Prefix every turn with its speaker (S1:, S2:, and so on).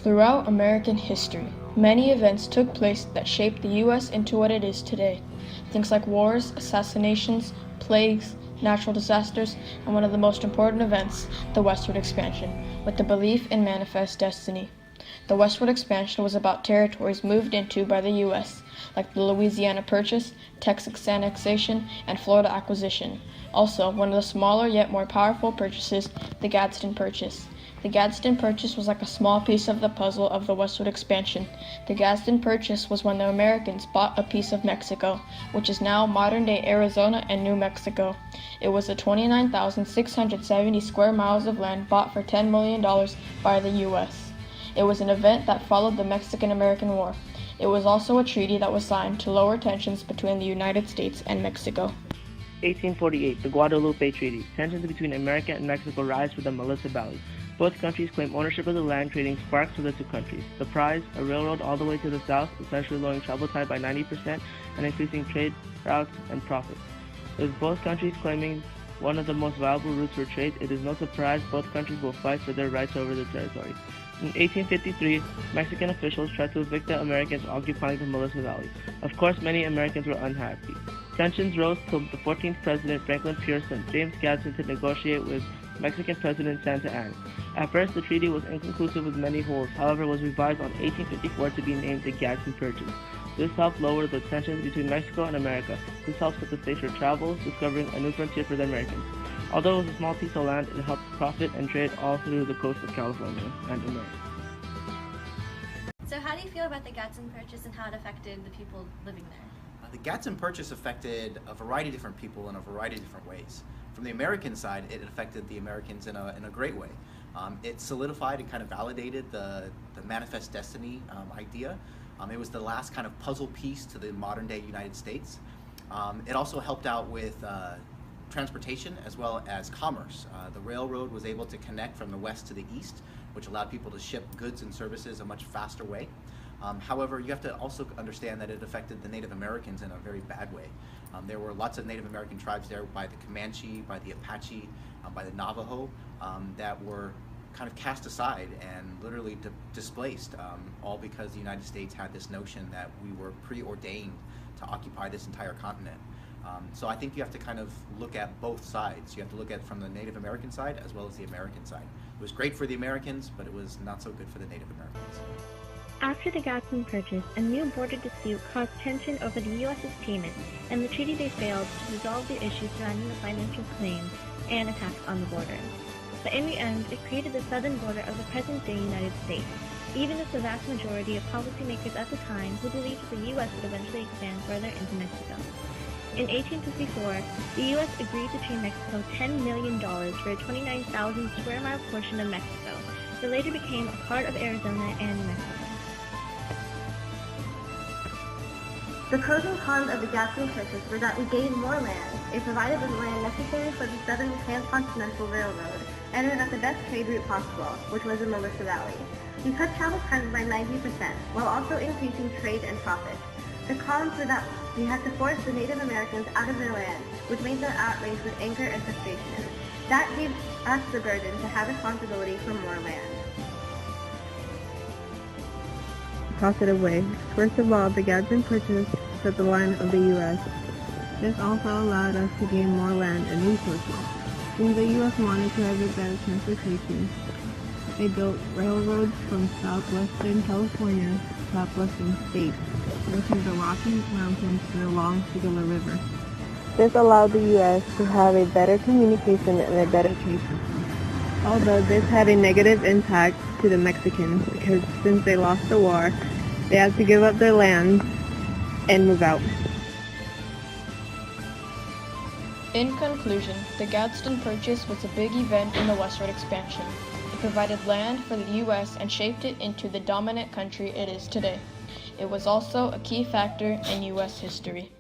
S1: Throughout American history, many events took place that shaped the U.S. into what it is today. Things like wars, assassinations, plagues, natural disasters, and one of the most important events, the westward expansion, with the belief in manifest destiny. The westward expansion was about territories moved into by the U.S., like the Louisiana Purchase, Texas annexation, and Florida acquisition. Also, one of the smaller yet more powerful purchases, the Gadsden Purchase. The Gadsden Purchase was like a small piece of the puzzle of the westward expansion. The Gadsden Purchase was when the Americans bought a piece of Mexico, which is now modern-day Arizona and New Mexico. It was the 29,670 square miles of land bought for $10 million by the U.S. It was an event that followed the Mexican-American War. It was also a treaty that was signed to lower tensions between the United States and Mexico.
S2: 1848, the Guadalupe Treaty. Tensions between America and Mexico rise for the Melissa Valley. Both countries claim ownership of the land, creating sparks for the two countries. The prize, a railroad all the way to the south, essentially lowering travel time by 90% and increasing trade routes and profits. With both countries claiming one of the most valuable routes for trade, it is no surprise both countries will fight for their rights over the territory. In 1853, Mexican officials tried to evict the Americans occupying the Melissa Valley. Of course, many Americans were unhappy. Tensions rose till the 14th President Franklin Pierce sent James Gadsden to negotiate with Mexican President Santa Anna. At first, the treaty was inconclusive with many holes, however was revised on 1854 to be named the Gadsden Purchase. This helped lower the tensions between Mexico and America. This helped set the stage for travel, discovering a new frontier for the Americans. Although it was a small piece of land, it helped profit and trade all through the coast of California and America.
S3: So how do you feel about the Gadsden Purchase and how it affected the people living there?
S4: The Gadsden Purchase affected a variety of different people in a variety of different ways. From the American side, it affected the Americans in a great way. It solidified and kind of validated the manifest destiny idea. It was the last kind of puzzle piece to the modern day United States. It also helped out with transportation as well as commerce. The railroad was able to connect from the west to the east, which allowed people to ship goods and services a much faster way. However, you have to also understand that it affected the Native Americans in a very bad way. There were lots of Native American tribes there by the Comanche, by the Apache, by the Navajo, that were kind of cast aside and literally displaced, all because the United States had this notion that we were preordained to occupy this entire continent. So I think you have to kind of look at both sides. You have to look at it from the Native American side as well as the American side. It was great for the Americans, but it was not so good for the Native Americans.
S5: After the Gadsden Purchase, a new border dispute caused tension over the U.S.'s payment, and the treaty they failed to resolve the issues surrounding the financial claims and attacks on the border. But in the end, it created the southern border of the present-day United States, even as the vast majority of policymakers at the time who believed that the U.S. would eventually expand further into Mexico. In 1854, the U.S. agreed to pay Mexico $10 million for a 29,000 square mile portion of Mexico that later became a part of Arizona and New Mexico.
S6: The pros and cons of the Gadsden Purchase were that we gained more land, it provided the land necessary for the Southern Transcontinental Railroad, and it at the best trade route possible, which was the Melissa Valley. We cut travel time by 90%, while also increasing trade and profit. The cons were that we had to force the Native Americans out of their land, which made them outraged with anger and frustration. That gave us the burden to have responsibility for more land.
S7: Positive way. First of all, the Gadsden Purchase set the line of the U.S. This also allowed us to gain more land and resources. Since the U.S. wanted to have a better transportation, they built railroads from southwestern California to southwestern states, through the Rocky Mountains to the long Gila River. This allowed the U.S. to have a better communication and a better trade system. Although this had a negative impact to the Mexicans because since they lost the war, they had to give up their land and move out.
S1: In conclusion, the Gadsden Purchase was a big event in the westward expansion. It provided land for the U.S. and shaped it into the dominant country it is today. It was also a key factor in U.S. history.